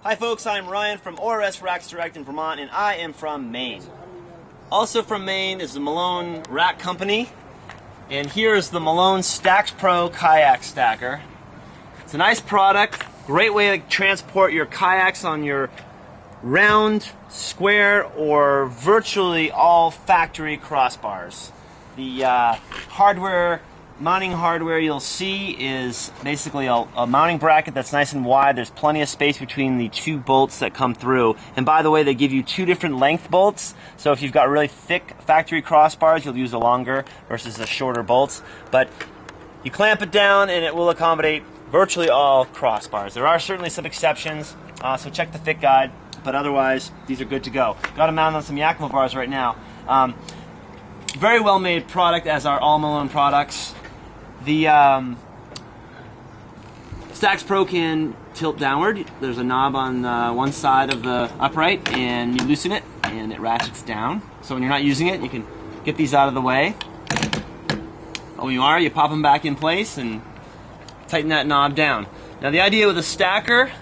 Hi folks, I'm Ryan from ORS Racks Direct in Vermont, and I am from Maine. Also from Maine is the Malone Rack Company, and here is the Malone Stax Pro kayak stacker. It's a nice product, great way to transport your kayaks on your round, square, or virtually all factory crossbars. The mounting hardware you'll see is basically a mounting bracket that's nice and wide. There's plenty of space between the two bolts that come through. And by the way, they give you two different length bolts. So if you've got really thick factory crossbars, you'll use the longer versus the shorter bolts. But you clamp it down and it will accommodate virtually all crossbars. There are certainly some exceptions, so check the fit guide. But otherwise, these are good to go. Got them mounted on some Yakima bars right now. Very well made product, as are all Malone products. The Stax Pro can tilt downward. There's a knob on one side of the upright, and you loosen it, and it ratchets down. So when you're not using it, you can get these out of the way. When you are, you pop them back in place and tighten that knob down. Now the idea with a stacker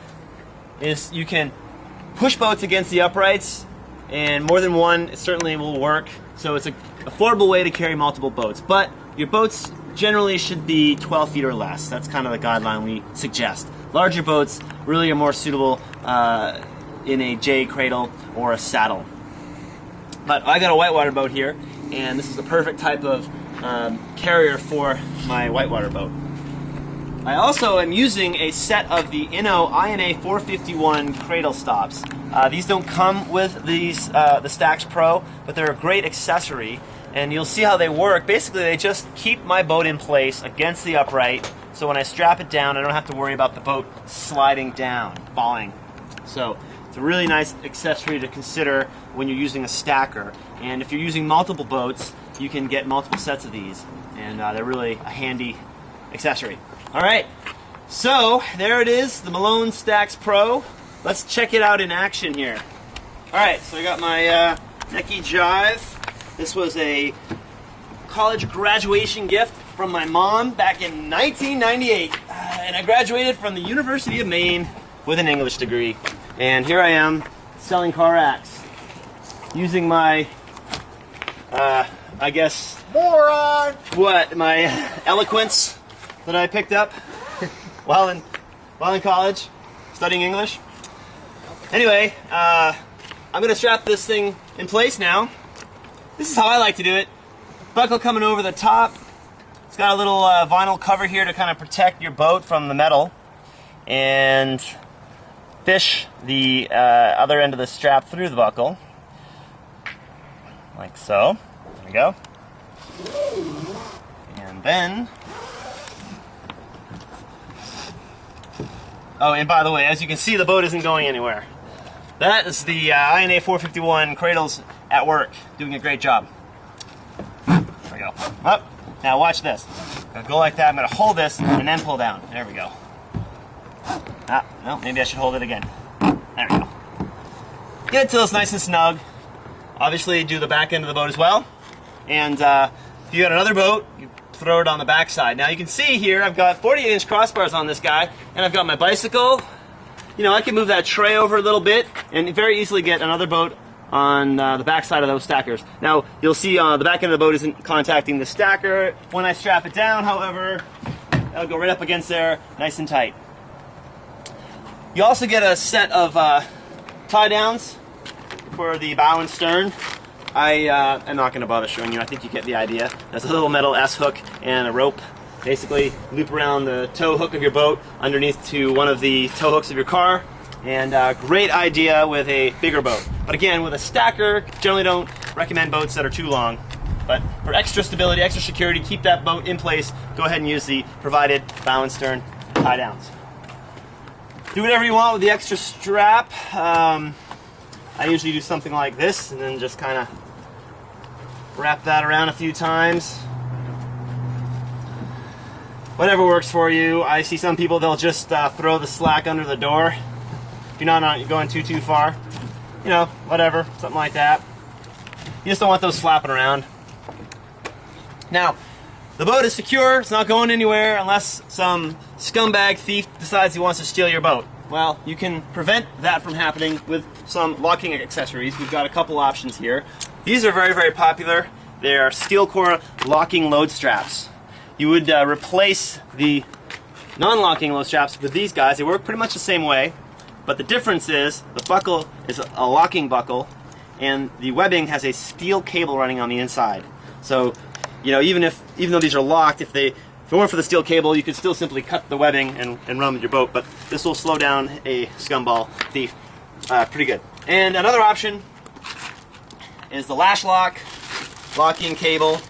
is you can push boats against the uprights, and more than one certainly will work. So it's an affordable way to carry multiple boats. But your boats generally should be 12 feet or less. That's kind of the guideline we suggest. Larger boats really are more suitable in a J cradle or a saddle. But I got a whitewater boat here, and this is the perfect type of carrier for my whitewater boat. I also am using a set of the Inno INA 451 cradle stops. These don't come with these the Stax Pro, but they're a great accessory, and you'll see how they work. Basically, they just keep my boat in place against the upright, so when I strap it down, I don't have to worry about the boat sliding down, falling. So it's a really nice accessory to consider when you're using a stacker. And if you're using multiple boats, you can get multiple sets of these, and they're really a handy accessory. All right, so there it is, the Malone Stax Pro. Let's check it out in action here. All right, so I got my Necky Jive. This was a college graduation gift from my mom back in 1998. And I graduated from the University of Maine with an English degree. And here I am selling kayaks using my, I guess, moron! What, my eloquence that I picked up while in college studying English. Anyway, I'm going to strap this thing in place now. This is how I like to do it. Buckle coming over the top. It's got a little vinyl cover here to kind of protect your boat from the metal. And fish the other end of the strap through the buckle. Like so. There we go. And then... Oh, and by the way, as you can see, the boat isn't going anywhere. That is the INA 451 cradles at work, doing a great job. There we go. Up. Now watch this. I'm gonna go like that. I'm gonna hold this and then pull down. There we go. No, maybe I should hold it again. There we go. Get it till it's nice and snug. Obviously, do the back end of the boat as well. And if you got another boat, you throw it on the back side. Now you can see here, I've got 48-inch crossbars on this guy, and I've got my bicycle. You know, I can move that tray over a little bit and very easily get another boat on the back side of those stackers. Now, you'll see the back end of the boat isn't contacting the stacker. When I strap it down, however, it'll go right up against there, nice and tight. You also get a set of tie downs for the bow and stern. I'm not going to bother showing you. I think you get the idea. There's a little metal S-hook and a rope. Basically, loop around the tow hook of your boat underneath to one of the tow hooks of your car. And great idea with a bigger boat. But again, with a stacker, generally don't recommend boats that are too long. But for extra stability, extra security, keep that boat in place, go ahead and use the provided bow and stern tie downs. Do whatever you want with the extra strap. I usually do something like this and then just kind of wrap that around a few times. Whatever works for you. I see some people, they'll just throw the slack under the door. If you're not going too far. You know, whatever, something like that. You just don't want those flapping around. Now, the boat is secure, it's not going anywhere unless some scumbag thief decides he wants to steal your boat. Well, you can prevent that from happening with some locking accessories. We've got a couple options here. These are very, very popular. They are steel core locking load straps. You would replace the non-locking load straps with these guys. They work pretty much the same way, but the difference is the buckle is a locking buckle, and the webbing has a steel cable running on the inside. So, you know, even though these are locked, if it weren't for the steel cable, you could still simply cut the webbing and run with your boat. But this will slow down a scumball thief pretty good. And another option is the lash lock locking cable.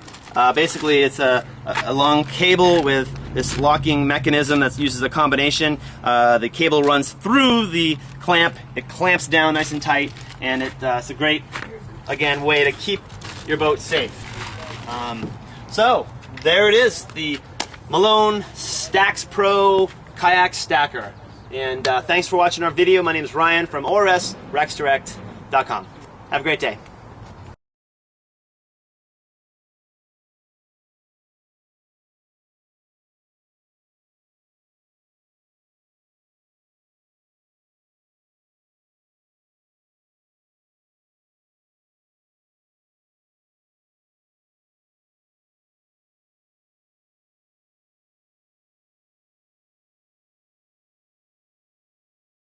Basically, it's a long cable with this locking mechanism that uses a combination. The cable runs through the clamp. It clamps down nice and tight, and it's a great, again, way to keep your boat safe. So there it is, the Malone Stax Pro kayak stacker. And thanks for watching our video. My name is Ryan from ORS Racks Direct.com. Have a great day.